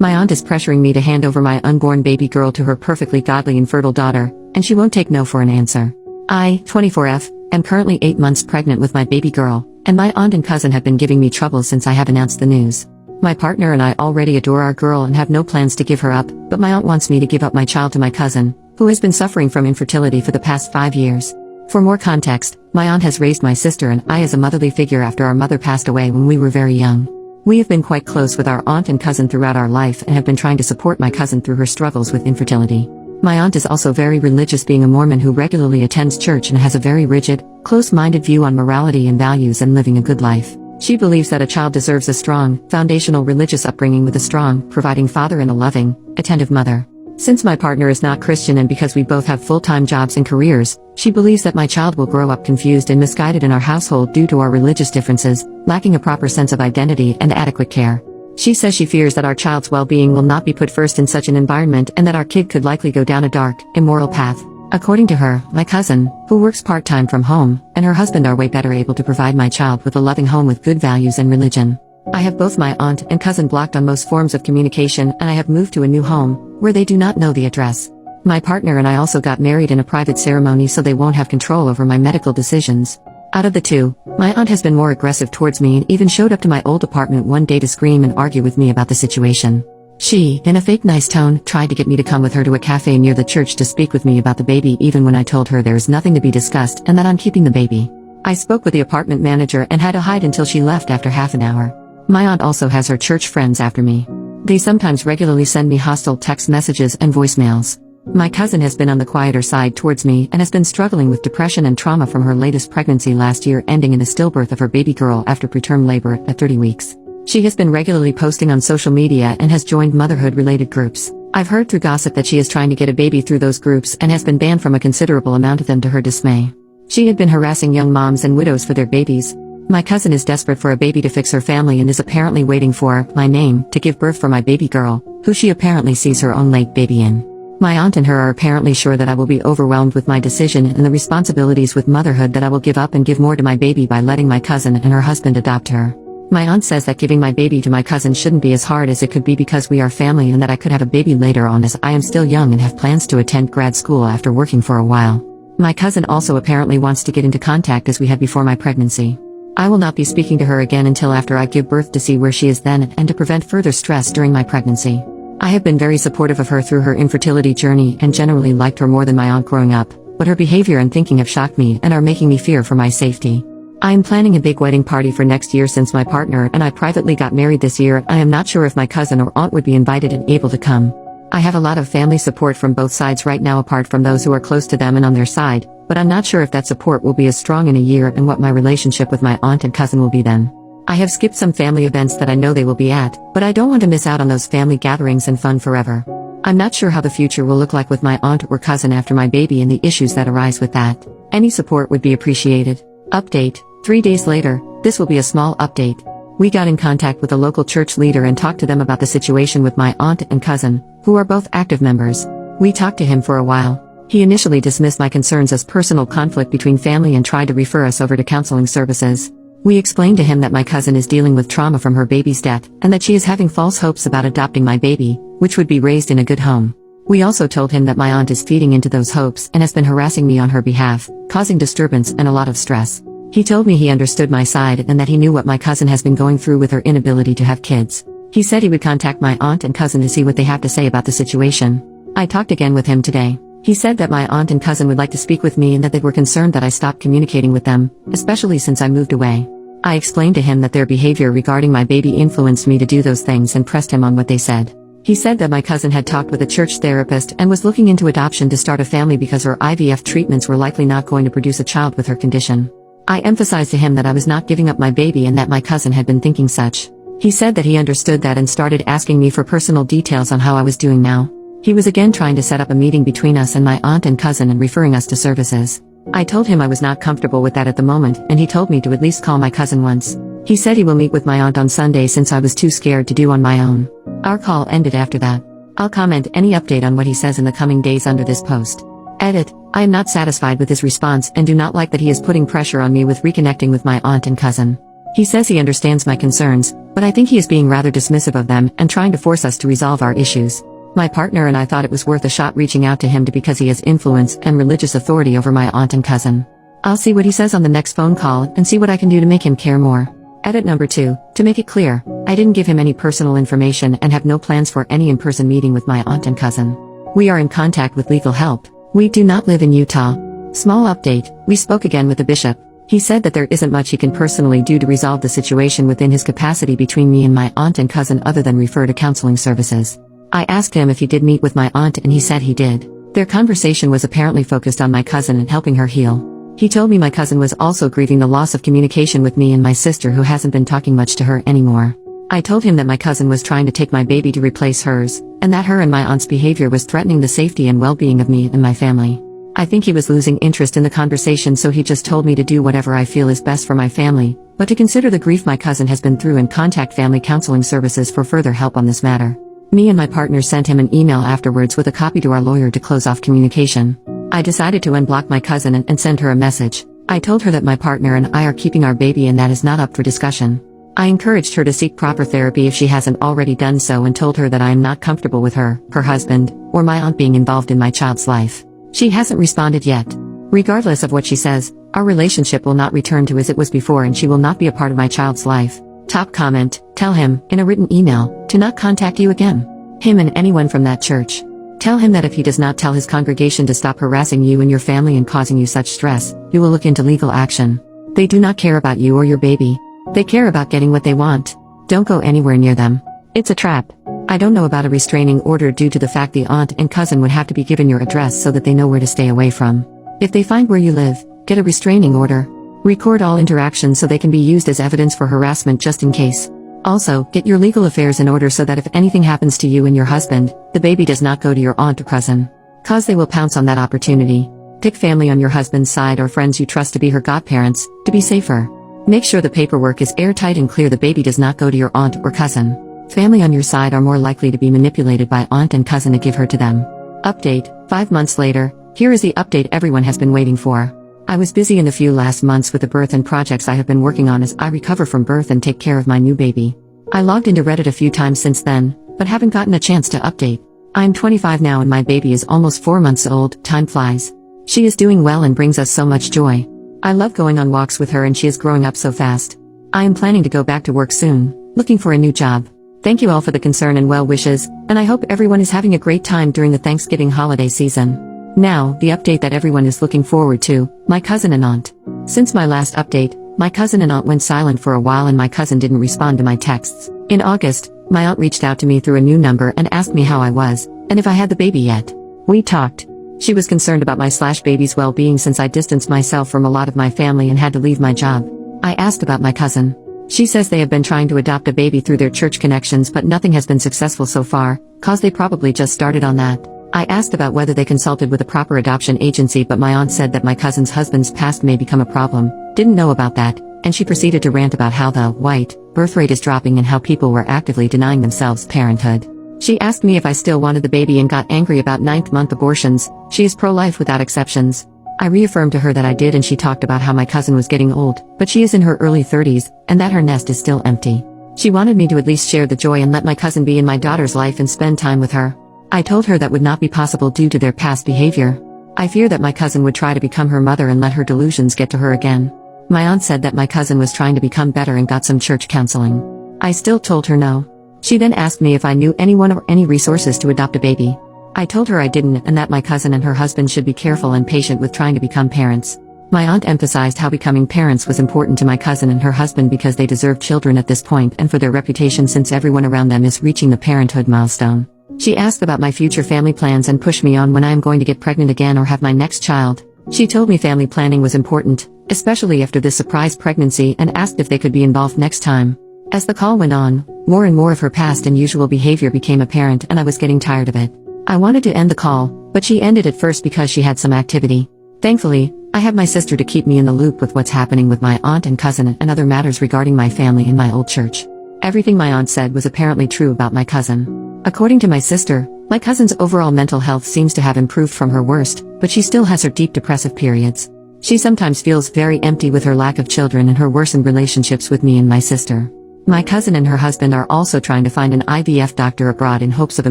My aunt is pressuring me to hand over my unborn baby girl to her perfectly godly and fertile daughter, and she won't take no for an answer. I, 24F, am currently 8 months pregnant with my baby girl, and my aunt and cousin have been giving me trouble since I have announced the news. My partner and I already adore our girl and have no plans to give her up, but my aunt wants me to give up my child to my cousin, who has been suffering from infertility for the past 5 years. For more context, my aunt has raised my sister and I as a motherly figure after our mother passed away when we were very young. We have been quite close with our aunt and cousin throughout our life and have been trying to support my cousin through her struggles with infertility. My aunt is also very religious, being a Mormon who regularly attends church and has a very rigid, close-minded view on morality and values and living a good life. She believes that a child deserves a strong, foundational religious upbringing with a strong, providing father and a loving, attentive mother. Since my partner is not Christian and because we both have full-time jobs and careers, she believes that my child will grow up confused and misguided in our household due to our religious differences, lacking a proper sense of identity and adequate care. She says she fears that our child's well-being will not be put first in such an environment and that our kid could likely go down a dark, immoral path. According to her, my cousin, who works part-time from home, and her husband are way better able to provide my child with a loving home with good values and religion. I have both my aunt and cousin blocked on most forms of communication, and I have moved to a new home, where they do not know the address. My partner and I also got married in a private ceremony so they won't have control over my medical decisions. Out of the two, my aunt has been more aggressive towards me and even showed up to my old apartment one day to scream and argue with me about the situation. She, in a fake nice tone, tried to get me to come with her to a cafe near the church to speak with me about the baby even when I told her there is nothing to be discussed and that I'm keeping the baby. I spoke with the apartment manager and had to hide until she left after half an hour. My aunt also has her church friends after me. They sometimes regularly send me hostile text messages and voicemails. My cousin has been on the quieter side towards me and has been struggling with depression and trauma from her latest pregnancy last year, ending in a stillbirth of her baby girl after preterm labor at 30 weeks. She has been regularly posting on social media and has joined motherhood-related groups. I've heard through gossip that she is trying to get a baby through those groups and has been banned from a considerable amount of them to her dismay. She had been harassing young moms and widows for their babies. My cousin is desperate for a baby to fix her family and is apparently waiting for my name to give birth for my baby girl, who she apparently sees her own late baby in. My aunt and her are apparently sure that I will be overwhelmed with my decision and the responsibilities with motherhood that I will give up and give more to my baby by letting my cousin and her husband adopt her. My aunt says that giving my baby to my cousin shouldn't be as hard as it could be because we are family and that I could have a baby later on as I am still young and have plans to attend grad school after working for a while. My cousin also apparently wants to get into contact as we had before my pregnancy. I will not be speaking to her again until after I give birth to see where she is then and to prevent further stress during my pregnancy. I have been very supportive of her through her infertility journey and generally liked her more than my aunt growing up, but her behavior and thinking have shocked me and are making me fear for my safety. I am planning a big wedding party for next year since my partner and I privately got married this year. I am not sure if my cousin or aunt would be invited and able to come. I have a lot of family support from both sides right now apart from those who are close to them and on their side, but I'm not sure if that support will be as strong in a year and what my relationship with my aunt and cousin will be then. I have skipped some family events that I know they will be at, but I don't want to miss out on those family gatherings and fun forever. I'm not sure how the future will look like with my aunt or cousin after my baby and the issues that arise with that. Any support would be appreciated. Update. 3 days later, this will be a small update. We got in contact with a local church leader and talked to them about the situation with my aunt and cousin, who are both active members. We talked to him for a while. He initially dismissed my concerns as personal conflict between family and tried to refer us over to counseling services. We explained to him that my cousin is dealing with trauma from her baby's death, and that she is having false hopes about adopting my baby, which would be raised in a good home. We also told him that my aunt is feeding into those hopes and has been harassing me on her behalf, causing disturbance and a lot of stress. He told me he understood my side and that he knew what my cousin has been going through with her inability to have kids. He said he would contact my aunt and cousin to see what they have to say about the situation. I talked again with him today. He said that my aunt and cousin would like to speak with me and that they were concerned that I stopped communicating with them, especially since I moved away. I explained to him that their behavior regarding my baby influenced me to do those things and pressed him on what they said. He said that my cousin had talked with a church therapist and was looking into adoption to start a family because her IVF treatments were likely not going to produce a child with her condition. I emphasized to him that I was not giving up my baby and that my cousin had been thinking such. He said that he understood that and started asking me for personal details on how I was doing now. He was again trying to set up a meeting between us and my aunt and cousin and referring us to services. I told him I was not comfortable with that at the moment, and he told me to at least call my cousin once. He said he will meet with my aunt on Sunday since I was too scared to do on my own. Our call ended after that. I'll comment any update on what he says in the coming days under this post. Edit. I am not satisfied with his response and do not like that he is putting pressure on me with reconnecting with my aunt and cousin. He says he understands my concerns, but I think he is being rather dismissive of them and trying to force us to resolve our issues. My partner and I thought it was worth a shot reaching out to him because he has influence and religious authority over my aunt and cousin. I'll see what he says on the next phone call and see what I can do to make him care more. Edit number 2, to make it clear, I didn't give him any personal information and have no plans for any in-person meeting with my aunt and cousin. We are in contact with legal help. We do not live in Utah. Small update, we spoke again with the bishop. He said that there isn't much he can personally do to resolve the situation within his capacity between me and my aunt and cousin other than refer to counseling services. I asked him if he did meet with my aunt and he said he did. Their conversation was apparently focused on my cousin and helping her heal. He told me my cousin was also grieving the loss of communication with me and my sister who hasn't been talking much to her anymore. I told him that my cousin was trying to take my baby to replace hers, and that her and my aunt's behavior was threatening the safety and well-being of me and my family. I think he was losing interest in the conversation, so he just told me to do whatever I feel is best for my family, but to consider the grief my cousin has been through and contact family counseling services for further help on this matter. Me and my partner sent him an email afterwards with a copy to our lawyer to close off communication. I decided to unblock my cousin and send her a message. I told her that my partner and I are keeping our baby and that is not up for discussion. I encouraged her to seek proper therapy if she hasn't already done so and told her that I am not comfortable with her husband, or my aunt being involved in my child's life. She hasn't responded yet. Regardless of what she says, our relationship will not return to as it was before and she will not be a part of my child's life. Top comment, tell him, in a written email, to not contact you again. Him and anyone from that church. Tell him that if he does not tell his congregation to stop harassing you and your family and causing you such stress, you will look into legal action. They do not care about you or your baby. They care about getting what they want. Don't go anywhere near them. It's a trap. I don't know about a restraining order due to the fact the aunt and cousin would have to be given your address so that they know where to stay away from. If they find where you live, get a restraining order. Record all interactions so they can be used as evidence for harassment just in case. Also, get your legal affairs in order so that if anything happens to you and your husband, the baby does not go to your aunt or cousin. Cause they will pounce on that opportunity. Pick family on your husband's side or friends you trust to be her godparents, to be safer. Make sure the paperwork is airtight and clear. The baby does not go to your aunt or cousin. Family on your side are more likely to be manipulated by aunt and cousin to give her to them. Update, 5 months later, here is the update everyone has been waiting for. I was busy in the few last months with the birth and projects I have been working on as I recover from birth and take care of my new baby. I logged into Reddit a few times since then, but haven't gotten a chance to update. I'm 25 now and my baby is almost 4 months old. Time flies. She is doing well and brings us so much joy. I love going on walks with her and she is growing up so fast. I am planning to go back to work soon, looking for a new job. Thank you all for the concern and well wishes, and I hope everyone is having a great time during the Thanksgiving holiday season. Now, the update that everyone is looking forward to, my cousin and aunt. Since my last update, my cousin and aunt went silent for a while and my cousin didn't respond to my texts. In August, my aunt reached out to me through a new number and asked me how I was, and if I had the baby yet. We talked. She was concerned about my/baby's well-being since I distanced myself from a lot of my family and had to leave my job. I asked about my cousin. She says they have been trying to adopt a baby through their church connections but nothing has been successful so far, cause they probably just started on that. I asked about whether they consulted with a proper adoption agency but my aunt said that my cousin's husband's past may become a problem, didn't know about that, and she proceeded to rant about how the white birth rate is dropping and how people were actively denying themselves parenthood. She asked me if I still wanted the baby and got angry about 9th-month abortions. She is pro-life without exceptions. I reaffirmed to her that I did and she talked about how my cousin was getting old, but she is in her early 30s, and that her nest is still empty. She wanted me to at least share the joy and let my cousin be in my daughter's life and spend time with her. I told her that would not be possible due to their past behavior. I fear that my cousin would try to become her mother and let her delusions get to her again. My aunt said that my cousin was trying to become better and got some church counseling. I still told her no. She then asked me if I knew anyone or any resources to adopt a baby. I told her I didn't and that my cousin and her husband should be careful and patient with trying to become parents. My aunt emphasized how becoming parents was important to my cousin and her husband because they deserve children at this point and for their reputation since everyone around them is reaching the parenthood milestone. She asked about my future family plans and pushed me on when I am going to get pregnant again or have my next child. She told me family planning was important, especially after this surprise pregnancy, and asked if they could be involved next time. As the call went on, more and more of her past and usual behavior became apparent and I was getting tired of it. I wanted to end the call, but she ended it first because she had some activity. Thankfully, I have my sister to keep me in the loop with what's happening with my aunt and cousin and other matters regarding my family and my old church. Everything my aunt said was apparently true about my cousin. According to my sister, my cousin's overall mental health seems to have improved from her worst, but she still has her deep depressive periods. She sometimes feels very empty with her lack of children and her worsened relationships with me and my sister. My cousin and her husband are also trying to find an IVF doctor abroad in hopes of a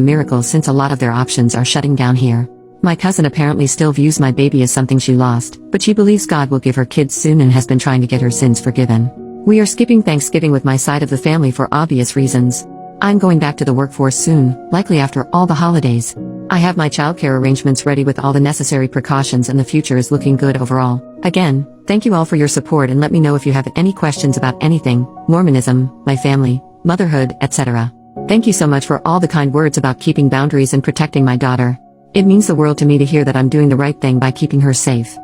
miracle since a lot of their options are shutting down here. My cousin apparently still views my baby as something she lost, but she believes God will give her kids soon and has been trying to get her sins forgiven. We are skipping Thanksgiving with my side of the family for obvious reasons. I'm going back to the workforce soon, likely after all the holidays. I have my childcare arrangements ready with all the necessary precautions and the future is looking good overall. Again, thank you all for your support and let me know if you have any questions about anything, Mormonism, my family, motherhood, etc. Thank you so much for all the kind words about keeping boundaries and protecting my daughter. It means the world to me to hear that I'm doing the right thing by keeping her safe.